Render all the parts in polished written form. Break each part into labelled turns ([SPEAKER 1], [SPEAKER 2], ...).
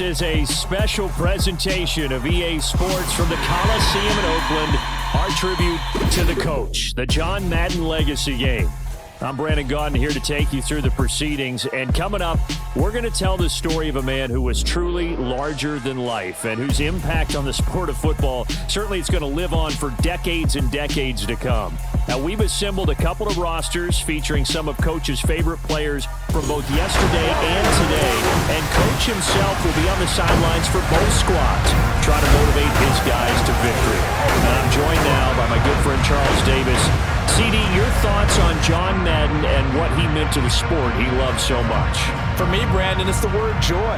[SPEAKER 1] is a special presentation of EA Sports from the Coliseum in Oakland. Our tribute to the coach, the John Madden Legacy Game. I'm Brandon Gaudin here to take you through the proceedings. And coming up, we're going to tell the story of a man who was truly larger than life and whose impact on the sport of football certainly is going to live on for decades and decades to come. Now, we've assembled a couple of rosters featuring some of Coach's favorite players from both yesterday and today. And Coach himself will be on the sidelines for both squads, trying to motivate his guys to victory. And I'm joined now by my good friend Charles Davis. CD, your thoughts on John Madden and what he meant to the sport he loved so much?
[SPEAKER 2] For me, Brandon, it's the word joy.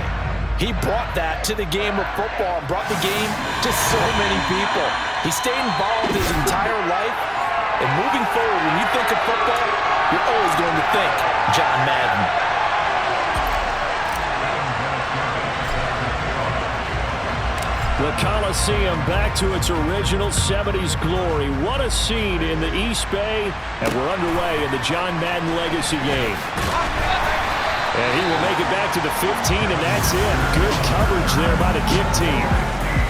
[SPEAKER 2] He brought that to the game of football and brought the game to so many people. He stayed involved his entire life. And moving forward, when you think of football, you're always going to think John Madden.
[SPEAKER 1] The Coliseum back to its original 70s glory. What a scene in the East Bay. And we're underway in the John Madden Legacy Game. And he will make it back to the 15, and that's it. Good coverage there by the kick team.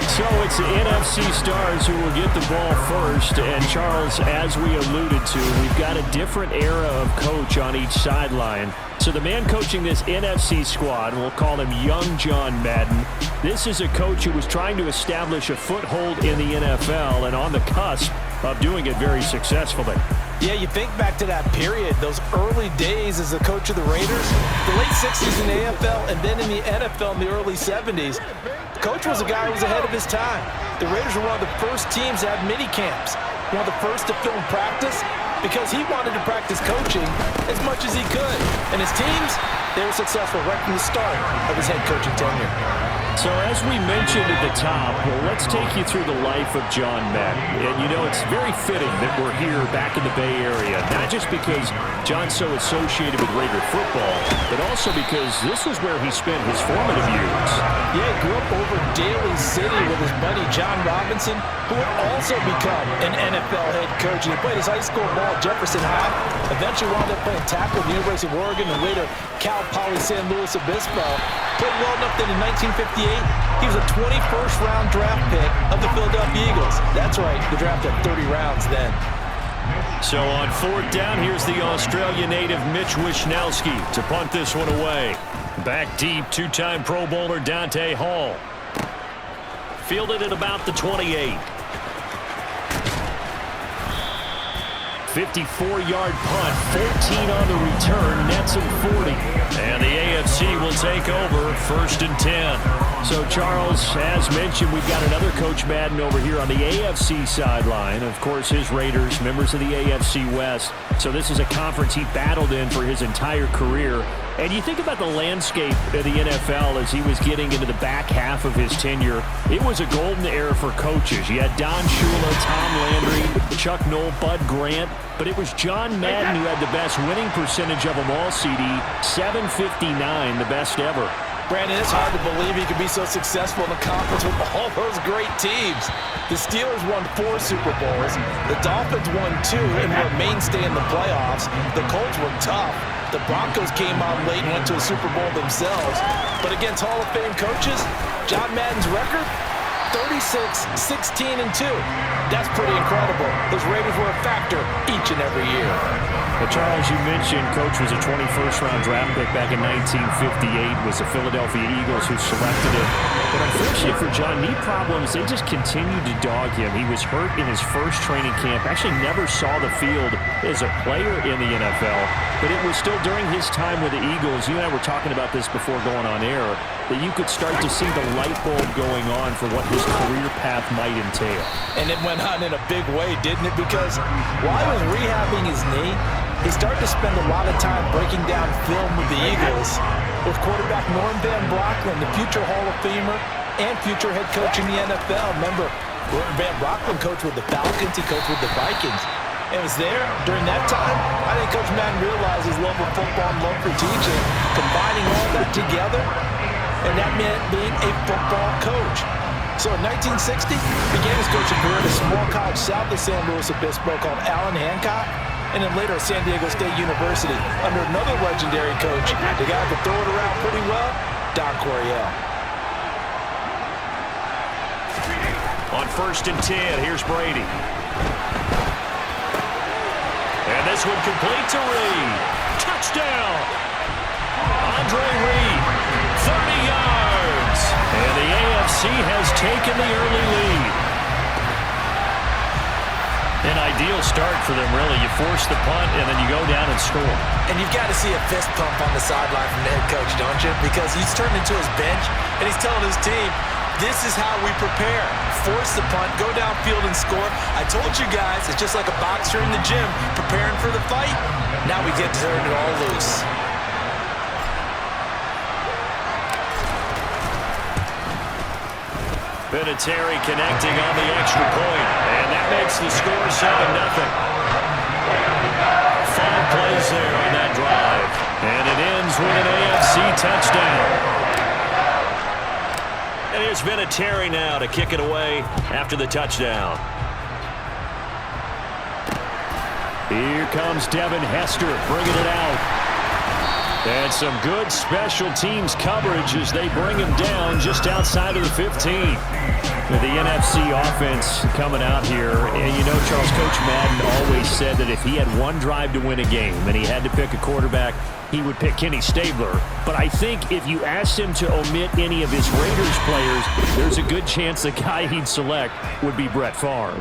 [SPEAKER 1] So it's the NFC stars who will get the ball first. And Charles, as we alluded to, we've got a different era of coach on each sideline. So the man coaching this NFC squad, we'll call him Young John Madden. This is a coach who was trying to establish a foothold in the NFL and on the cusp of doing it very successfully.
[SPEAKER 2] Yeah, you think back to that period, those early days as a coach of the Raiders, the late 60s in the AFL, and then in the NFL in the early 70s. The coach was a guy who was ahead of his time. The Raiders were one of the first teams to have mini camps, one of the first to film practice, because he wanted to practice coaching as much as he could. And his teams, they were successful right from the start of his head coaching tenure.
[SPEAKER 1] So as we mentioned at the top, well, let's take you through the life of John Madden. And you know, it's very fitting that we're here back in the Bay Area, not just because John's so associated with Raider football, but also because this was where he spent his formative years.
[SPEAKER 2] Yeah, he grew up over Daly City with his buddy John Robinson, who would also become an NFL head coach. And he played his high school ball at Jefferson High, eventually wound up playing tackle at the University of Oregon and later Cal Poly San Luis Obispo. Played well enough that in 1958, he was a 21st round draft pick of the Philadelphia Eagles. That's right, the draft had 30 rounds then.
[SPEAKER 1] So on fourth down, here's the Australia native Mitch Wishnowsky to punt this one away. Back deep, two-time Pro Bowler Dante Hall. Fielded at about the 28. 54-yard punt, 14 on the return, nets him 40. And the AFC will take over, 1st and 10. So, Charles, as mentioned, we've got another Coach Madden over here on the AFC sideline. Of course, his Raiders, members of the AFC West. So this is a conference he battled in for his entire career. And you think about the landscape of the NFL as he was getting into the back half of his tenure. It was a golden era for coaches. You had Don Shula, Tom Landry, Chuck Noll, Bud Grant. But it was John Madden who had the best winning percentage of them all, CD. 759, the best ever.
[SPEAKER 2] Brandon, it's hard to believe he could be so successful in the conference with all those great teams. The Steelers won 4 Super Bowls. The Dolphins won 2 and were a mainstay in the playoffs. The Colts were tough. The Broncos came on late and went to a Super Bowl themselves. But against Hall of Fame coaches, John Madden's record, 36, 16, and 2. That's pretty incredible. Those Raiders were a factor each and every year.
[SPEAKER 1] Well, Charles, you mentioned Coach was a 21st round draft pick back in 1958. Was the Philadelphia Eagles who selected him. But unfortunately for John, knee problems, they just continued to dog him. He was hurt in his first training camp. Actually never saw the field as a player in the NFL. But it was still during his time with the Eagles, you and I were talking about this before going on air, that you could start to see the light bulb going on for what his career path might entail.
[SPEAKER 2] And it went on in a big way, didn't it? Because while he was rehabbing his knee, he started to spend a lot of time breaking down film with the Eagles, with quarterback Norm Van Brocklin, the future Hall of Famer and future head coach in the NFL. Remember, Van Brocklin coached with the Falcons, he coached with the Vikings. And it was there, during that time, I think Coach Madden realized his love of football and love for teaching, combining all that together, and that meant being a football coach. So in 1960, began his coaching career at a small college south of San Luis Obispo called Allen Hancock, and then later at San Diego State University under another legendary coach, the guy who could throw it around pretty well, Don Coryell.
[SPEAKER 1] On 1st and 10, here's Brady. And this one complete to Reed. Touchdown! Andre Reed, 30 yards. And the AFC has taken the early lead. An ideal start for them, really. You force the punt, and then you go down and score.
[SPEAKER 2] And you've got to see a fist pump on the sideline from the head coach, don't you? Because he's turned into his bench, and he's telling his team, this is how we prepare. Force the punt, go downfield and score. I told you guys, it's just like a boxer in the gym preparing for the fight. Now we get to turn it all loose.
[SPEAKER 1] Vinatieri connecting on the extra point, and that makes the score 7-0. 5 plays there on that drive, and it ends with an AFC touchdown. And here's Vinatieri now to kick it away after the touchdown. Here comes Devin Hester bringing it out. And some good special teams coverage as they bring him down just outside of the 15. The NFC offense coming out here. And you know, Charles, Coach Madden always said that if he had one drive to win a game and he had to pick a quarterback, he would pick Kenny Stabler. But I think if you asked him to omit any of his Raiders players, there's a good chance the guy he'd select would be Brett Favre.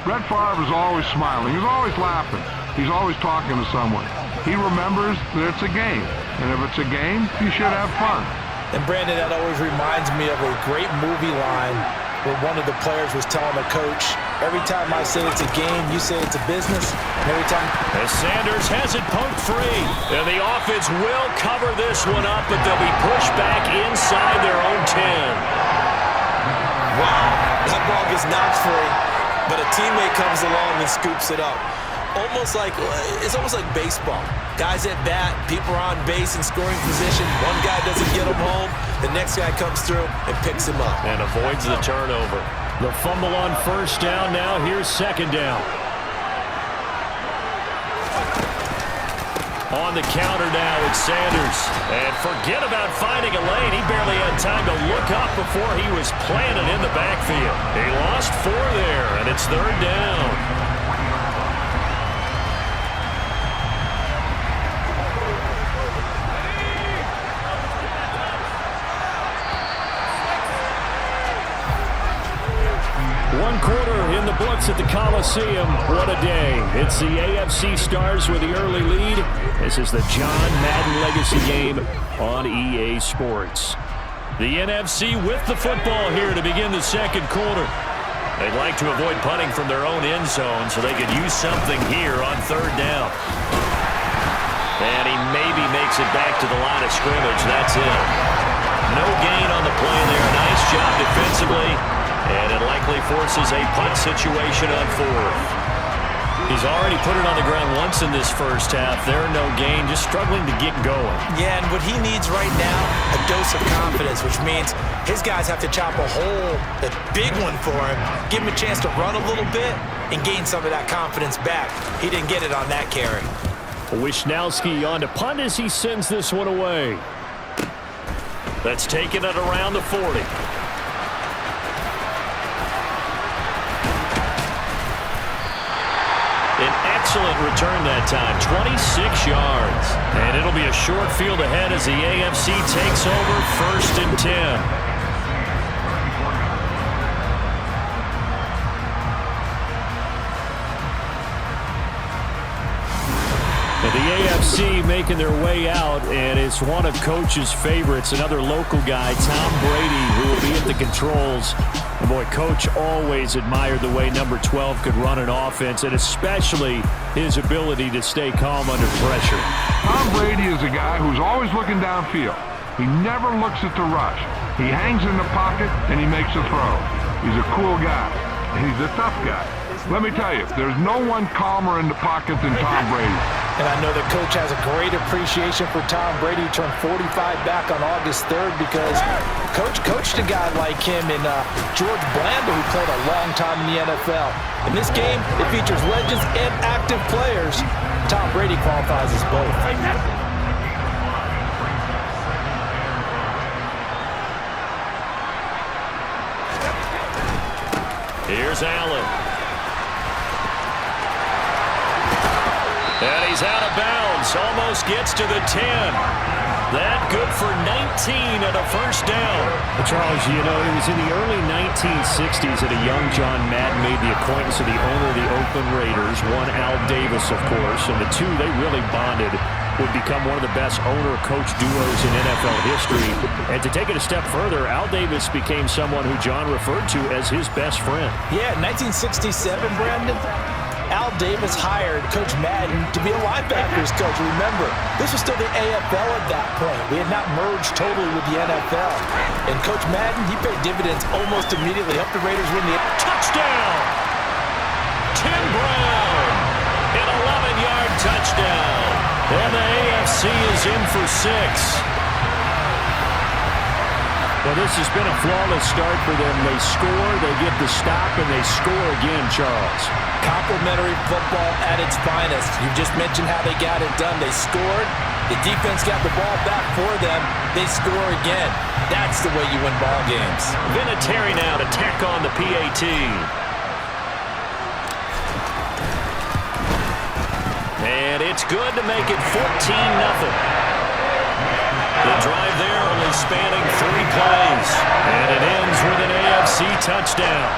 [SPEAKER 3] Brett Favre is always smiling. He's always laughing. He's always talking to someone. He remembers that it's a game. And if it's a game, you should have fun.
[SPEAKER 2] And Brandon, that always reminds me of a great movie line where one of the players was telling the coach, every time I say it's a game, you say it's a business. And every time...
[SPEAKER 1] As Sanders has it poked free. And the offense will cover this one up, but they'll be pushed back inside their own 10.
[SPEAKER 2] Wow, that ball gets knocked free, but a teammate comes along and scoops it up. It's almost like baseball. Guys at bat, people are on base in scoring position. One guy doesn't get him home. The next guy comes through and picks him up.
[SPEAKER 1] And avoids the turnover. The fumble on 1st down. Now here's 2nd down. On the counter now, it's Sanders. And forget about finding a lane. He barely had time to look up before he was planted in the backfield. He lost 4 there, and it's 3rd down. One quarter in the books at the Coliseum. What a day. It's the AFC Stars with the early lead. This is the John Madden Legacy game on EA Sports. The NFC with the football here to begin the 2nd quarter. They'd like to avoid punting from their own end zone so they could use something here on 3rd down. And he maybe makes it back to the line of scrimmage. That's it. No gain on the play there. Nice job defensively. And it likely forces a punt situation on 4th. He's already put it on the ground once in this first half. There, no gain, just struggling to get going.
[SPEAKER 2] Yeah, and what he needs right now, a dose of confidence, which means his guys have to chop a hole, a big one for him, give him a chance to run a little bit, and gain some of that confidence back. He didn't get it on that carry.
[SPEAKER 1] Wisnowski on to punt as he sends this one away. That's taken it around the 40. An excellent return that time, 26 yards. And it'll be a short field ahead as the AFC takes over 1st and 10. The AFC making their way out, and it's one of Coach's favorites, another local guy, Tom Brady, who will be at the controls. And boy, Coach always admired the way number 12 could run an offense, and especially his ability to stay calm under pressure.
[SPEAKER 3] Tom Brady is a guy who's always looking downfield. He never looks at the rush. He hangs in the pocket, and he makes a throw. He's a cool guy, and he's a tough guy. Let me tell you, there's no one calmer in the pocket than Tom Brady.
[SPEAKER 2] And I know that Coach has a great appreciation for Tom Brady, who turned 45 back on August 3rd because Coach coached a guy like him in George Blanda, who played a long time in the NFL. In this game, it features legends and active players. Tom Brady qualifies as both.
[SPEAKER 1] Here's Allen. And he's out of bounds. Almost gets to the 10. That good for 19 and a first down. Charles, you know, it was in the early 1960s that a young John Madden made the acquaintance of the owner of the Oakland Raiders, one Al Davis, of course, and the two, they really bonded, would become one of the best owner-coach duos in NFL history. And to take it a step further, Al Davis became someone who John referred to as his best friend.
[SPEAKER 2] Yeah, 1967, Brandon. Al Davis hired Coach Madden to be a linebackers coach. Remember, this was still the AFL at that point. We had not merged totally with the NFL. And Coach Madden, he paid dividends almost immediately. Helped the Raiders win the
[SPEAKER 1] touchdown. Tim Brown, an 11-yard touchdown. And the AFC is in for 6. Well, this has been a flawless start for them. They score, they get the stop, and they score again, Charles.
[SPEAKER 2] Complimentary football at its finest. You just mentioned how they got it done. They scored. The defense got the ball back for them. They score again. That's the way you win ball games.
[SPEAKER 1] Vinatieri now to tack on the PAT. And it's good to make it 14-0. The drive there only spanning 3 plays. And it ends with an AFC touchdown.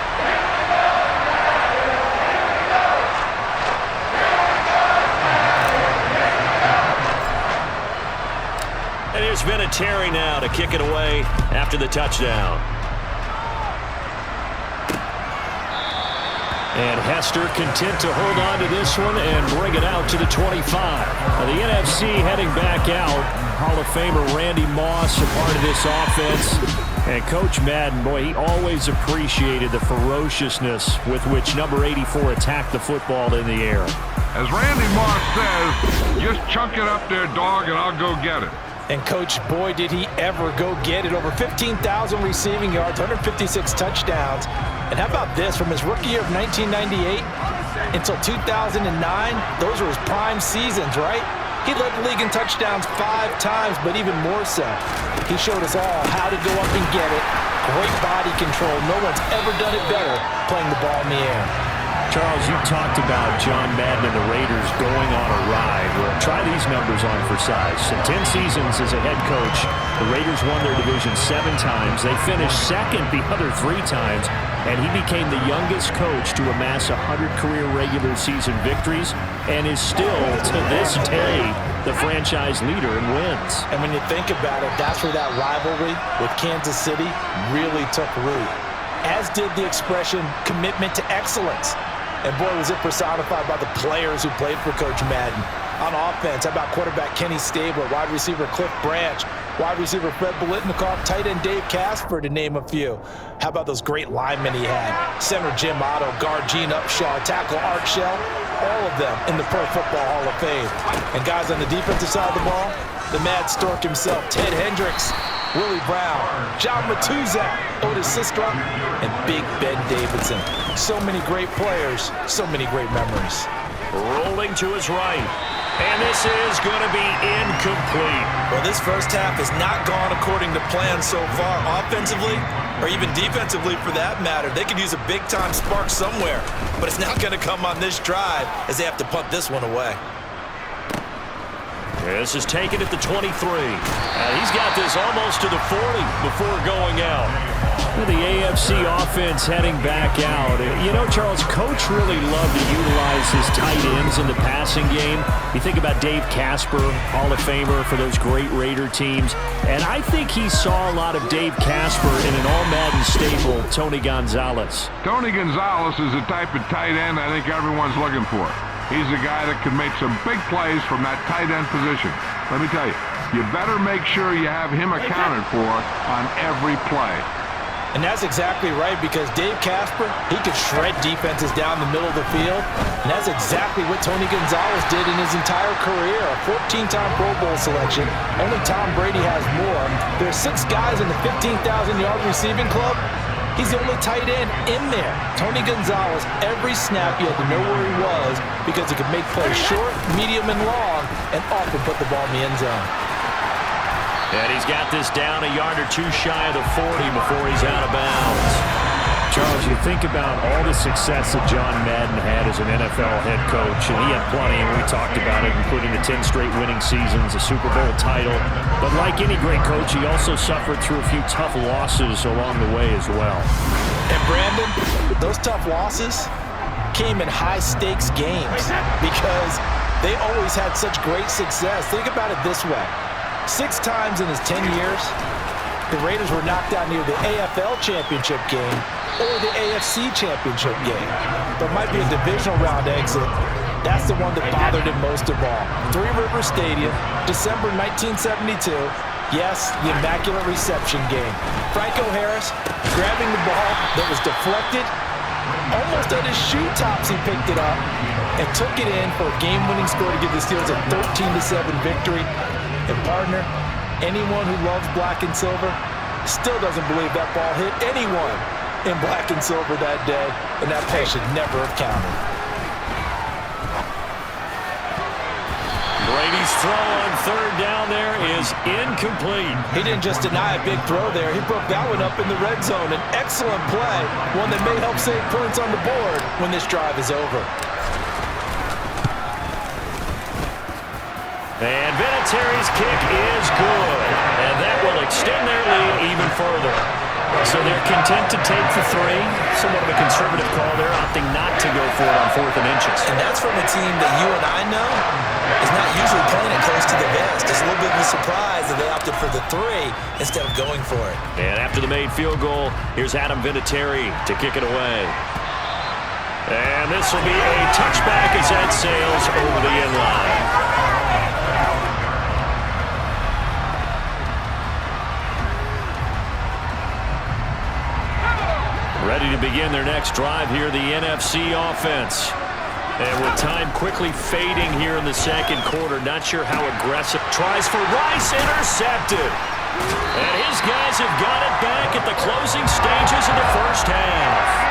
[SPEAKER 1] And here's Vinatieri now to kick it away after the touchdown. And Hester content to hold on to this one and bring it out to the 25. Now the NFC heading back out. Hall of Famer Randy Moss a part of this offense. And Coach Madden, boy, he always appreciated the ferociousness with which number 84 attacked the football in the air.
[SPEAKER 3] As Randy Moss says, just chunk it up there, dog, and I'll go get it.
[SPEAKER 2] And, Coach, boy, did he ever go get it. Over 15,000 receiving yards, 156 touchdowns. And how about this? From his rookie year of 1998 until 2009, those were his prime seasons, right? He led the league in touchdowns 5 times, but even more so. He showed us all how to go up and get it. Great body control. No one's ever done it better playing the ball in the air.
[SPEAKER 1] Charles, you talked about John Madden and the Raiders going on a ride. Well, try these numbers on for size. In 10 seasons as a head coach, the Raiders won their division 7 times. They finished second the other 3 times, and he became the youngest coach to amass 100 career regular season victories and is still, to this day, the franchise leader in wins.
[SPEAKER 2] And when you think about it, that's where that rivalry with Kansas City really took root, as did the expression commitment to excellence. And boy, was it personified by the players who played for Coach Madden. On offense, how about quarterback Kenny Stabler, wide receiver Cliff Branch, wide receiver Fred Biletnikoff, tight end Dave Casper, to name a few. How about those great linemen he had? Center Jim Otto, guard Gene Upshaw, tackle Art Shell, all of them in the Pro Football Hall of Fame. And guys on the defensive side of the ball, the Mad Stork himself, Ted Hendricks, Willie Brown, John Matuzak, Otis Sistrunk, and Big Ben Davidson. So many great players, so many great memories.
[SPEAKER 1] Rolling to his right. And this is going to be incomplete.
[SPEAKER 2] Well, this first half has not gone according to plan so far, offensively or even defensively for that matter. They could use a big-time spark somewhere, but it's not going to come on this drive as they have to punt this one away.
[SPEAKER 1] This is taken at the 23. He's got this almost to the 40 before going out. The AFC offense heading back out. You know, Charles, Coach really loved to utilize his tight ends in the passing game. You think about Dave Casper, Hall of Famer for those great Raider teams. And I think he saw a lot of Dave Casper in an all-Madden staple, Tony Gonzalez.
[SPEAKER 3] Tony Gonzalez is the type of tight end I think everyone's looking for. He's a guy that can make some big plays from that tight end position. Let me tell you, you better make sure you have him accounted for on every play.
[SPEAKER 2] And that's exactly right, because Dave Casper, he could shred defenses down the middle of the field. And that's exactly what Tony Gonzalez did in his entire career. A 14-time Pro Bowl selection. Only Tom Brady has more. There are 6 guys in the 15,000-yard receiving club. He's the only tight end in there. Tony Gonzalez, every snap you had to know where he was because he could make plays short, medium, and long, and often put the ball in the end zone.
[SPEAKER 1] And he's got this down a yard or 2 shy of the 40 before he's out of bounds. Charles, you think about all the success that John Madden had as an NFL head coach, and he had plenty, and we talked about it, including the 10 straight winning seasons, a Super Bowl title. But like any great coach, he also suffered through a few tough losses along the way as well.
[SPEAKER 2] And Brandon, those tough losses came in high-stakes games because they always had such great success. Think about it this way. 6 times in his 10 years, the Raiders were knocked out near the AFL championship game or the AFC championship game. There might be a divisional round exit. That's the one that bothered him most of all. Three Rivers Stadium, December 1972. Yes, the Immaculate Reception game. Franco Harris grabbing the ball that was deflected. Almost at his shoe tops, he picked it up and took it in for a game-winning score to give the Steelers a 13-7 victory. And partner, anyone who loves black and silver still doesn't believe that ball hit anyone in black and silver that day, and that play should never have counted.
[SPEAKER 1] Brady's throw on third down there is incomplete.
[SPEAKER 2] He didn't just deny a big throw there. He broke that one up in the red zone. An excellent play, one that may help save points on the board when this drive is over.
[SPEAKER 1] And Vinatieri's kick is good. And that will extend their lead even further. So they're content to take the 3. Somewhat of a conservative call there, opting not to go for it on 4th and inches.
[SPEAKER 2] And that's from a team that you and I know is not usually playing it close to the vest. It's a little bit of a surprise that they opted for the 3 instead of going for it.
[SPEAKER 1] And after the made field goal, here's Adam Vinatieri to kick it away. And this will be a touchback as that sails over the end line. Ready to begin their next drive here, the NFC offense. And with time quickly fading here in the second quarter, not sure how aggressive. Tries for Rice, intercepted. And his guys have got it back at the closing stages of the first half.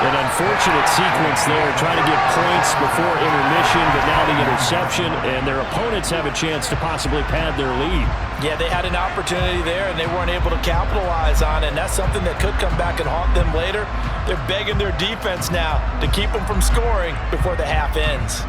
[SPEAKER 1] An unfortunate sequence there, trying to get points before intermission, but now the interception, and their opponents have a chance to possibly pad their lead.
[SPEAKER 2] Yeah, they had an opportunity there, and they weren't able to capitalize on it, and that's something that could come back and haunt them later. They're begging their defense now to keep them from scoring before the half ends.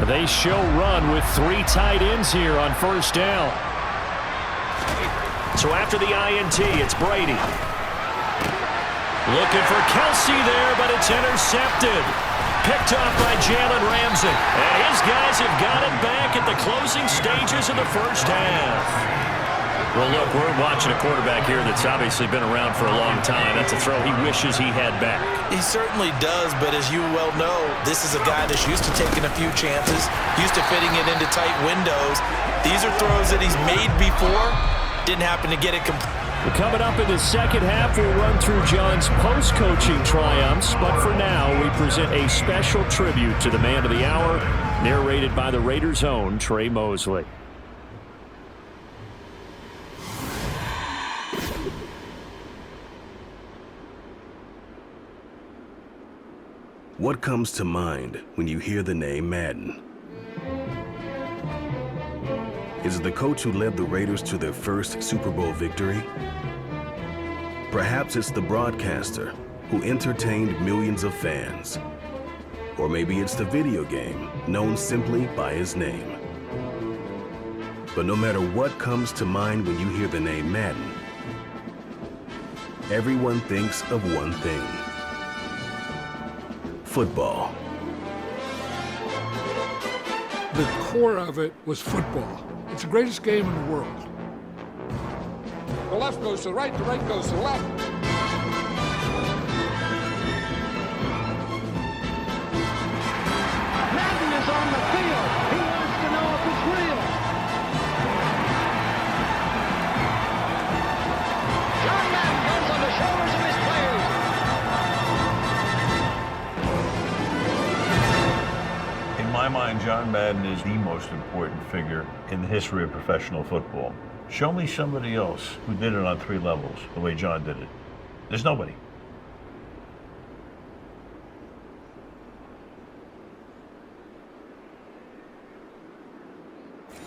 [SPEAKER 1] They show run with 3 tight ends here on first down. So after the INT, it's Brady. Looking for Kelsey there, but it's intercepted. Picked off by Jalen Ramsey. And his guys have got it back at the closing stages of the first half. Well, look, we're watching a quarterback here that's obviously been around for a long time. That's a throw he wishes he had back.
[SPEAKER 2] He certainly does, but as you well know, this is a guy that's used to taking a few chances, used to fitting it into tight windows. These are throws that he's made before. Didn't happen to get it complete.
[SPEAKER 1] Coming up in the second half, we'll run through John's post-coaching triumphs. But for now, we present a special tribute to the man of the hour, narrated by the Raiders' own Trey Mosley.
[SPEAKER 4] What comes to mind when you hear the name Madden? Is it the coach who led the Raiders to their first Super Bowl victory? Perhaps it's the broadcaster who entertained millions of fans. Or maybe it's the video game known simply by his name. But no matter what comes to mind when you hear the name Madden, everyone thinks of one thing: football.
[SPEAKER 5] The core of it was football. It's the greatest game in the world. The left goes to the right goes to the left.
[SPEAKER 6] Madden is on the field. He wants to know if it's real. John Madden runs on the shoulders of his players.
[SPEAKER 7] In my mind, John Madden is the most important figure in the history of professional football. Show me somebody else who did it on 3 levels the way John did it. There's nobody.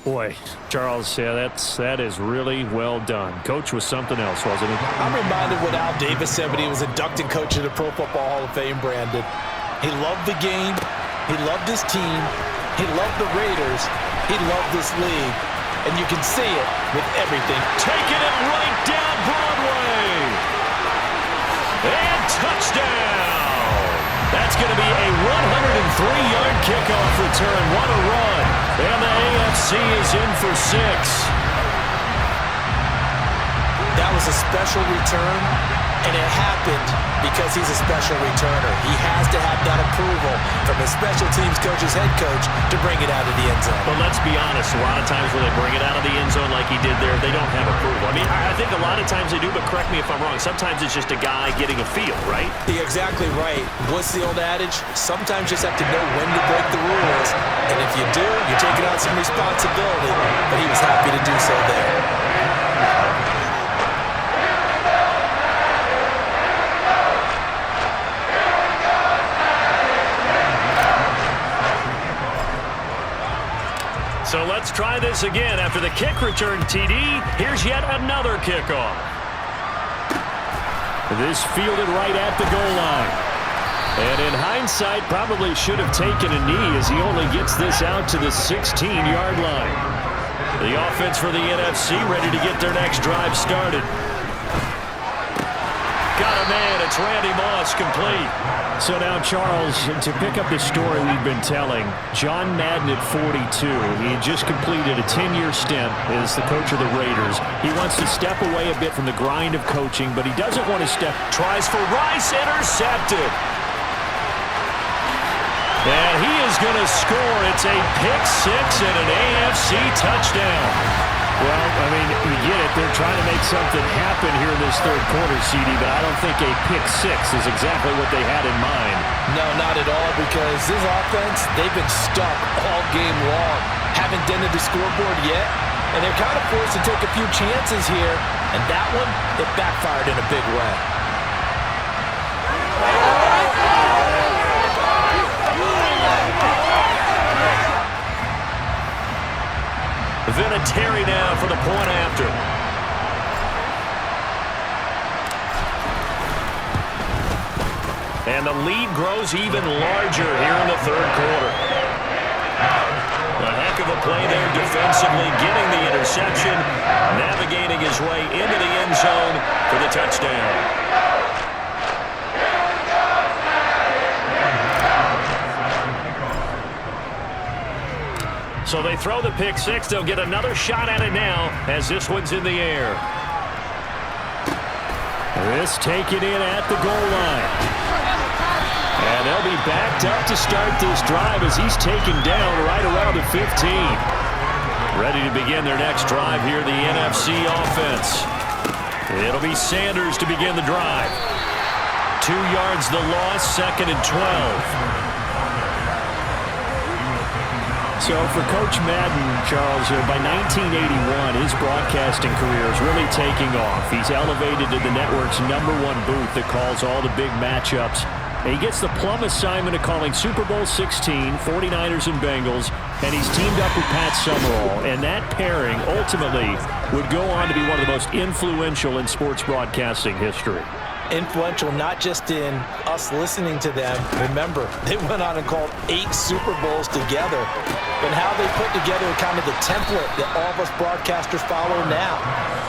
[SPEAKER 1] Boy, Charles, yeah, that is really well done. Coach was something else, wasn't he?
[SPEAKER 2] I'm reminded what Al Davis said when he was inducted coach of the Pro Football Hall of Fame, Brandon. He loved the game. He loved his team. He loved the Raiders. He loved this league. And you can see it with everything.
[SPEAKER 1] Taking it right down Broadway. And touchdown. That's going to be a 103-yard kickoff return. What a run. And the AFC is in for 6.
[SPEAKER 2] That was a special return, and it happened because he's a special returner. He has to have that approval from his special teams coach's head coach to bring it out of the end zone.
[SPEAKER 1] But let's be honest, a lot of times when they bring it out of the end zone like he did there, they don't have approval. I mean, I think a lot of times they do, but correct me if I'm wrong. Sometimes it's just a guy getting a feel, right?
[SPEAKER 2] You're exactly right. What's the old adage? Sometimes you just have to know when to break the rules. And if you do, you're taking on some responsibility. But he was happy to do so there.
[SPEAKER 1] So let's try this again. After the kick return TD, here's yet another kickoff. This fielded right at the goal line. And in hindsight, probably should have taken a knee as he only gets this out to the 16-yard line. The offense for the NFC ready to get their next drive started. Got a man. It's Randy Moss, complete. So now, Charles, to pick up the story we've been telling, John Madden at 42, he had just completed a 10-year stint as the coach of the Raiders. He wants to step away a bit from the grind of coaching, but he doesn't want to step. Tries for Rice, intercepted. And he is going to score. It's a pick-6 and an AFC touchdown. Well, I mean, you get it. They're trying to make something happen here in this third quarter, CD, but I don't think a pick-6 is exactly what they had in mind.
[SPEAKER 2] No, not at all, because this offense, they've been stuck all game long. Haven't dented the scoreboard yet, and they're kind of forced to take a few chances here, and that one, it backfired in a big way.
[SPEAKER 1] Vinatieri now for the point after. And the lead grows even larger here in the third quarter. A heck of a play there defensively, getting the interception, navigating his way into the end zone for the touchdown. So they throw the pick-6. They'll get another shot at it now as this one's in the air. This taken in at the goal line. And they'll be backed up to start this drive as he's taken down right around the 15. Ready to begin their next drive here, the NFC offense. It'll be Sanders to begin the drive. 2 yards the loss, 2nd and 12. So for Coach Madden, Charles, by 1981, his broadcasting career is really taking off. He's elevated to the network's #1 booth that calls all the big matchups. And he gets the plum assignment of calling Super Bowl 16, 49ers and Bengals, and he's teamed up with Pat Summerall. And that pairing ultimately would go on to be one of the most influential in sports broadcasting history.
[SPEAKER 2] Influential not just in us listening to them. Remember, they went on and called 8 Super Bowls together. And how they put together kind of the template that all of us broadcasters follow now.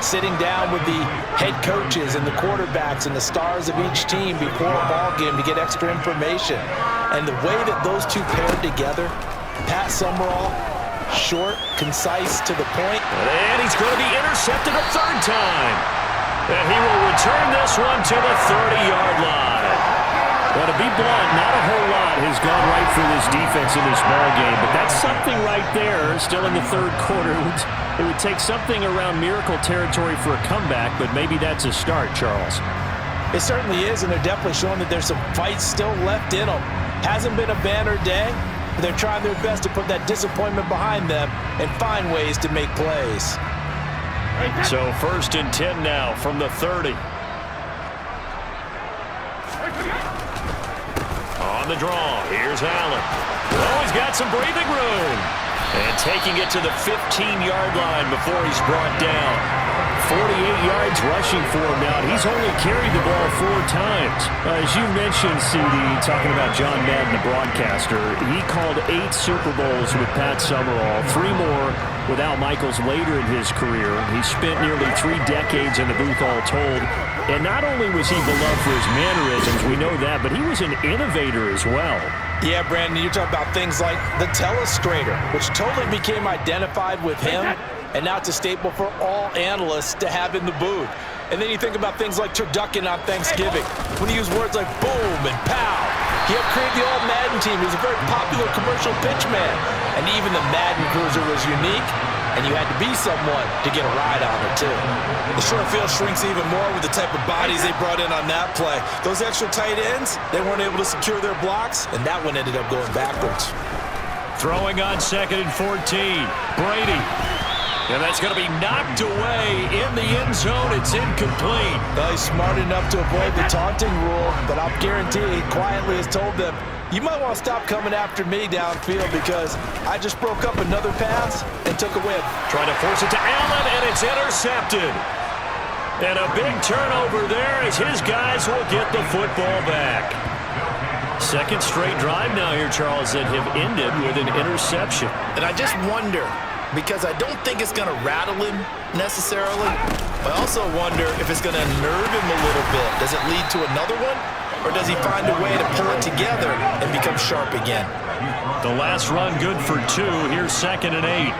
[SPEAKER 2] Sitting down with the head coaches and the quarterbacks and the stars of each team before a ball game to get extra information. And the way that those two paired together, Pat Summerall, short, concise, to the point.
[SPEAKER 1] And he's going to be intercepted a 3rd time. And he will return this one to the 30-yard line. Well, to be blunt, not a whole lot has gone right for this defense in this ball game, but that's something right there. Still in the third quarter, it would take something around miracle territory for a comeback, but maybe that's a start, Charles.
[SPEAKER 2] It certainly is, and they're definitely showing that there's some fight still left in them. Hasn't been a banner day, but they're trying their best to put that disappointment behind them and find ways to make plays.
[SPEAKER 1] So 1st and 10 now from the 30. On the draw, here's Allen. Oh, he's got some breathing room. And taking it to the 15-yard line before he's brought down. 48 yards rushing for him now. He's only carried the ball 4 times. As you mentioned, CD, talking about John Madden, the broadcaster, he called 8 Super Bowls with Pat Summerall, 3 more with Al Michaels later in his career. He spent nearly 3 decades in the booth all told. And not only was he beloved for his mannerisms, we know that, but he was an innovator as well.
[SPEAKER 2] Yeah, Brandon, you're talking about things like the telestrator, which totally became identified with him, and now it's a staple for all analysts to have in the booth. And then you think about things like turducken on Thanksgiving, when he used words like boom and pow. He helped create the All Madden team. He was a very popular commercial pitch man. And even the Madden Cruiser was unique, and you had to be someone to get a ride on it, too.
[SPEAKER 8] The short field shrinks even more with the type of bodies they brought in on that play. Those extra tight ends, they weren't able to secure their blocks, and that one ended up going backwards.
[SPEAKER 1] Throwing on 2nd and 14. Brady. And that's going to be knocked away in the end zone. It's incomplete.
[SPEAKER 2] Well, he's smart enough to avoid the taunting rule, but I'll guarantee he quietly has told them, you might want to stop coming after me downfield because I just broke up another pass and took a whip.
[SPEAKER 1] Trying to force it to Allen, and it's intercepted. And a big turnover there as his guys will get the football back. Second straight drive now here, Charles, that have ended with an interception.
[SPEAKER 9] And I just wonder, because I don't think it's going to rattle him necessarily. I also wonder if it's going to unnerve him a little bit. Does it lead to another one? Or does he find a way to pull it together and become sharp again?
[SPEAKER 1] The last run good for 2. Here's 2nd and 8.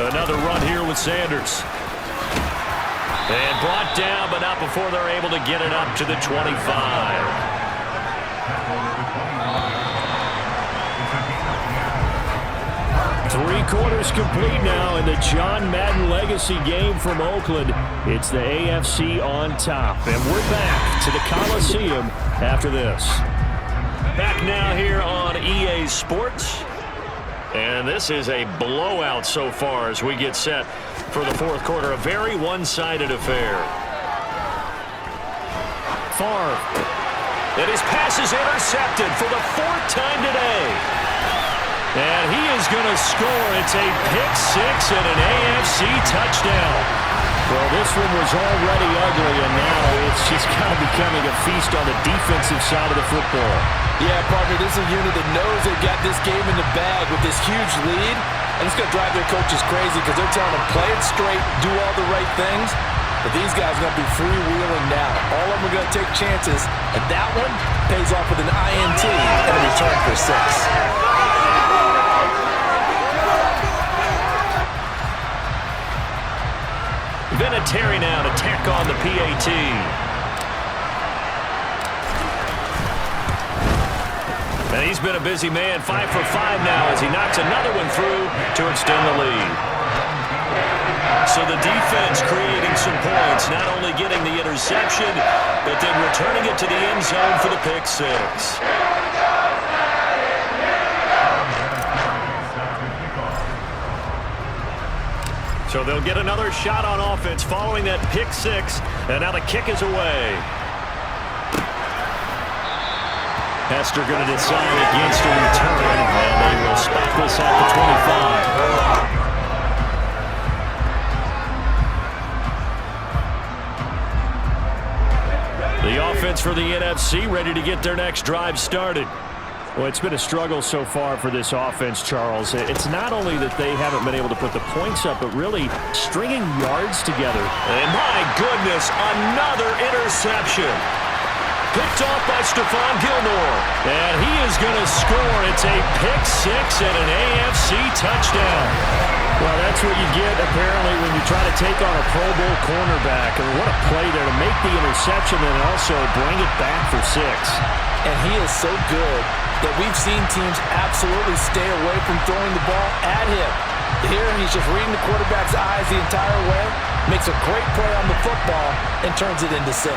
[SPEAKER 1] Another run here with Sanders. And brought down, but not before they're able to get it up to the 25. 3 quarters complete now in the John Madden legacy game from Oakland. It's the AFC on top. And we're back to the Coliseum after this. Back now here on EA Sports. And this is a blowout so far as we get set for the 4th quarter. A very one-sided affair. Favre. And his pass is intercepted for the 4th time today. And he is going to score. It's a pick-6 and an AFC touchdown. Well, this one was already ugly, and now it's just kind of becoming a feast on the defensive side of the football.
[SPEAKER 2] Yeah, partner, this is a unit that knows they've got this game in the bag with this huge lead, and it's going to drive their coaches crazy because they're telling them, play it straight, do all the right things. But these guys are going to be freewheeling now. All of them are going to take chances, and that one pays off with an INT and a return for 6.
[SPEAKER 1] Vinatieri now to tack on the PAT. And he's been a busy man, 5 for 5 now as he knocks another one through to extend the lead. So the defense creating some points, not only getting the interception, but then returning it to the end zone for the pick-6. So they'll get another shot on offense following that pick-6, and now the kick is away. Hester going to decide against a return, and they will spot this at the 25. The offense for the NFC ready to get their next drive started. Well, it's been a struggle so far for this offense, Charles. It's not only that they haven't been able to put the points up, but really stringing yards together. And my goodness, another interception. Picked off by Stephon Gilmore. And he is going to score. It's a pick-6 and an AFC touchdown. Well, that's what you get, apparently, when you try to take on a Pro Bowl cornerback. I mean, what a play there to make the interception and also bring it back for 6.
[SPEAKER 2] And he is so good that we've seen teams absolutely stay away from throwing the ball at him. Here, he's just reading the quarterback's eyes the entire way, makes a great play on the football, and turns it into 6.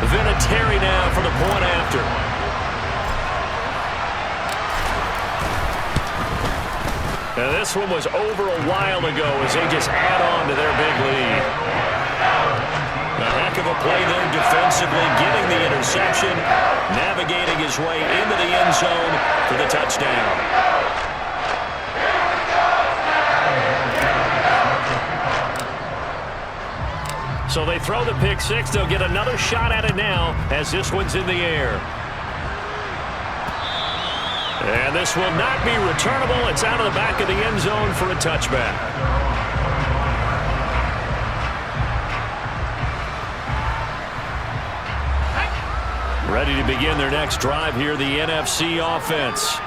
[SPEAKER 1] Vinatieri now for the point after. Now this one was over a while ago as they just add on to their big lead. A heck of a play there defensively, getting the interception, navigating his way into the end zone for the touchdown. So they throw the pick six. They'll get another shot at it now as this one's in the air. And this will not be returnable. It's out of the back of the end zone for a touchback. Ready to begin their next drive here, the NFC offense.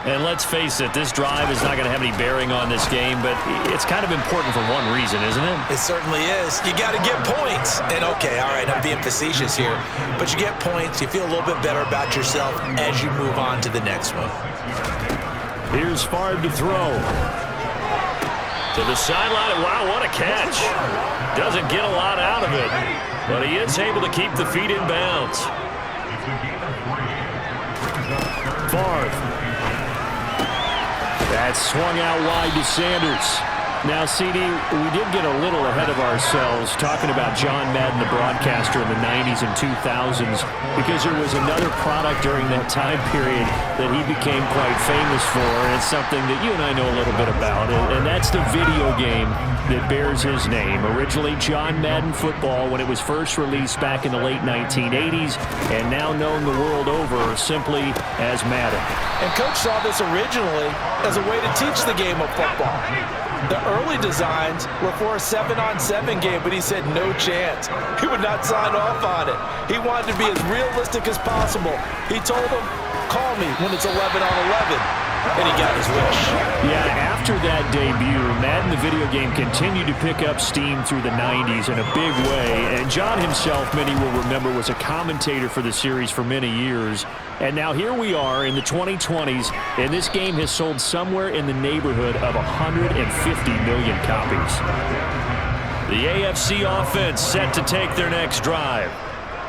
[SPEAKER 1] And let's face it, this drive is not going to have any bearing on this game, but it's kind of important for one reason, isn't it?
[SPEAKER 2] It certainly is. You got to get points. And okay, all right, I'm being facetious here, but you get points, you feel a little bit better about yourself as you move on to the next one.
[SPEAKER 1] Here's Favre to throw. To the sideline. Wow, what a catch. Doesn't get a lot out of it, but he is able to keep the feet in bounds. Favre. That's swung out wide to Sanders. Now, CD, we did get a little ahead of ourselves talking about John Madden, the broadcaster in the 90s and 2000s, because there was another product during that time period that he became quite famous for, and it's something that you and I know a little bit about, and that's the video game that bears his name. Originally John Madden Football when it was first released back in the late 1980s, and now known the world over simply as Madden.
[SPEAKER 2] And Coach saw this originally as a way to teach the game of football. The early designs were for a 7-on-7 game, but he said no chance. He would not sign off on it. He wanted to be as realistic as possible. He told them, call me when it's 11-on-11. And he got his wish.
[SPEAKER 1] Yeah, after that debut, Madden, the video game, continued to pick up steam through the 90s in a big way. And John himself, many will remember, was a commentator for the series for many years. And now here we are in the 2020s, and this game has sold somewhere in the neighborhood of 150 million copies. The AFC offense set to take their next drive.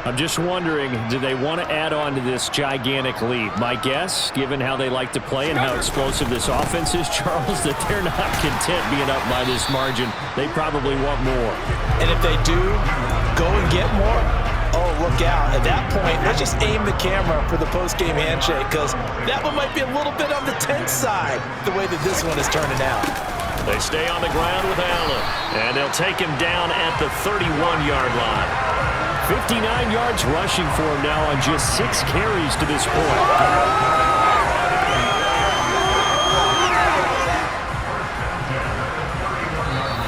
[SPEAKER 1] I'm just wondering, do they want to add on to this gigantic lead? My guess, given how they like to play and how explosive this offense is, Charles, that they're not content being up by this margin. They probably want more.
[SPEAKER 2] And if they do go and get more, oh, look out. At that point, let's just aim the camera for the post-game handshake, because that one might be a little bit on the tense side, the way that this one is turning out.
[SPEAKER 1] They stay on the ground with Allen, and they'll take him down at the 31-yard line. 59 yards rushing for him now on just 6 carries to this point.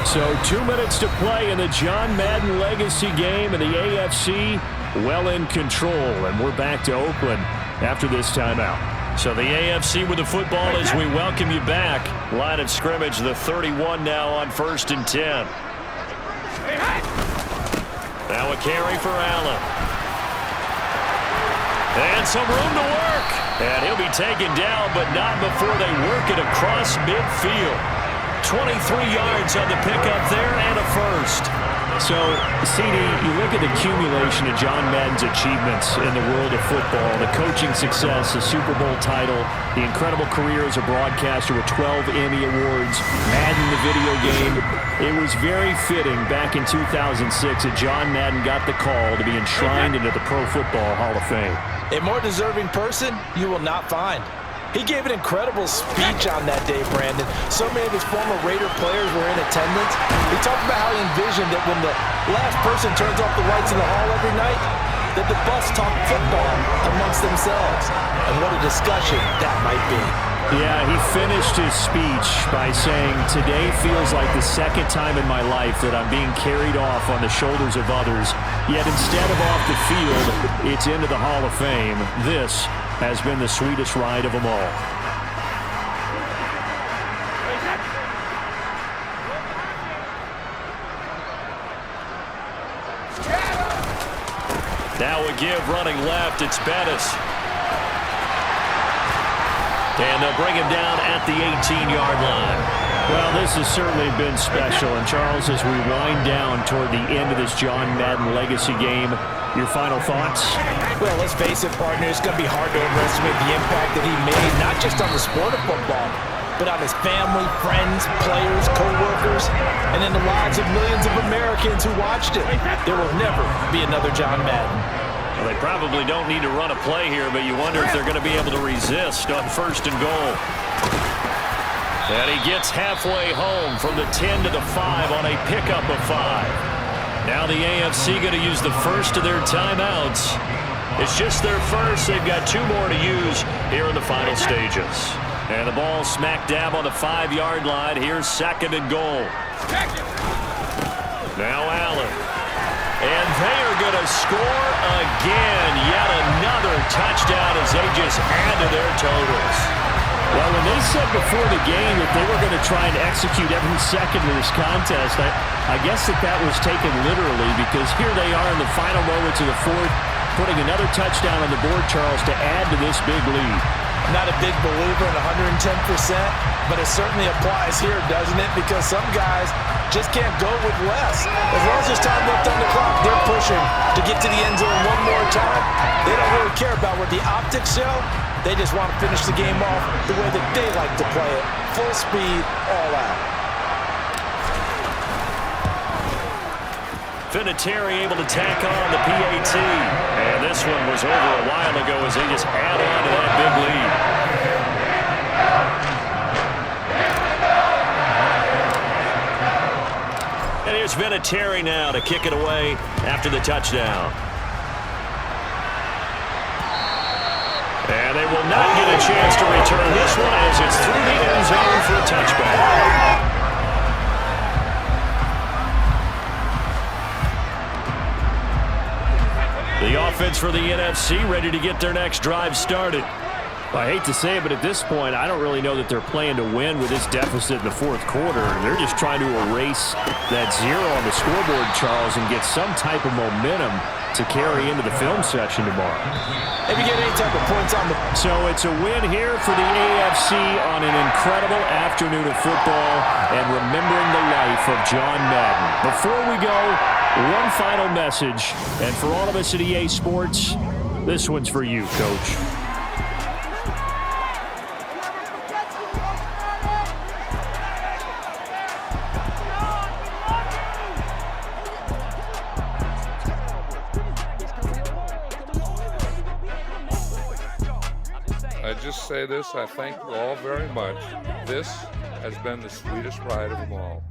[SPEAKER 1] So 2 minutes to play in the John Madden legacy game, and the AFC well in control. And we're back to Oakland after this timeout. So the AFC with the football as we welcome you back. Line of scrimmage, the 31 now on 1st and 10. Now a carry for Allen. And some room to work. And he'll be taken down, but not before they work it across midfield. 23 yards on the pickup there and a first. So, CD, you look at the accumulation of John Madden's achievements in the world of football, the coaching success, the Super Bowl title, the incredible career as a broadcaster with 12 Emmy Awards, Madden the video game. It was very fitting back in 2006 that John Madden got the call to be enshrined into the Pro Football Hall of Fame.
[SPEAKER 2] A more deserving person you will not find. He gave an incredible speech on that day, Brandon. So many of his former Raider players were in attendance. He talked about how he envisioned that when the last person turns off the lights in the hall every night, that the bus talk football amongst themselves. And what a discussion that might be.
[SPEAKER 1] Yeah, he finished his speech by saying, today feels like the second time in my life that I'm being carried off on the shoulders of others. Yet instead of off the field, it's into the Hall of Fame. This has been the sweetest ride of them all. Now a give running left. It's Bettis. And they'll bring him down at the 18-yard line. Well, this has certainly been special. And, Charles, as we wind down toward the end of this John Madden legacy game, your final thoughts?
[SPEAKER 2] Well, let's face it, partner, it's going to be hard to overestimate the impact that he made, not just on the sport of football, but on his family, friends, players, co-workers, and in the lives of millions of Americans who watched it. There will never be another John Madden.
[SPEAKER 1] Well, they probably don't need to run a play here, but you wonder if they're going to be able to resist on 1st and goal. And he gets halfway home from the 10 to the 5 on a pickup of 5. Now the AFC going to use the first of their timeouts. It's just their first. They've got 2 more to use here in the final stages. And the ball smack dab on the 5-yard line. Here's 2nd and goal. Now Allen. And they are going to score again. Yet another touchdown as they just add to their totals. Well, when they said before the game that they were going to try and execute every second of this contest, I guess that was taken literally, because here they are in the final moments of the 4th, putting another touchdown on the board, Charles, to add to this big lead.
[SPEAKER 2] Not a big believer in 110%, but it certainly applies here, doesn't it? Because some guys just can't go with less. As long as there's time left on the clock, they're pushing to get to the end zone one more time. They don't really care about what the optics show. They just want to finish the game off the way that they like to play it. Full speed, all out.
[SPEAKER 1] Vinatieri able to tack on the PAT. And this one was over a while ago as they just add on to that big lead. And here's Vinatieri now to kick it away after the touchdown. And they will not get a chance to return this one as it's through the end zone for a touchback. The offense for the NFC ready to get their next drive started. I hate to say it, but at this point, I don't really know that they're playing to win with this deficit in the 4th quarter. They're just trying to erase that 0 on the scoreboard, Charles, and get some type of momentum to carry into the film session tomorrow.
[SPEAKER 2] Maybe get any type of points on the...
[SPEAKER 1] So it's a win here for the AFC on an incredible afternoon of football and remembering the life of John Madden. Before we go, one final message, and for all of us at EA Sports, this one's for you, Coach.
[SPEAKER 5] I just say this, I thank you all very much. This has been the sweetest ride of them all.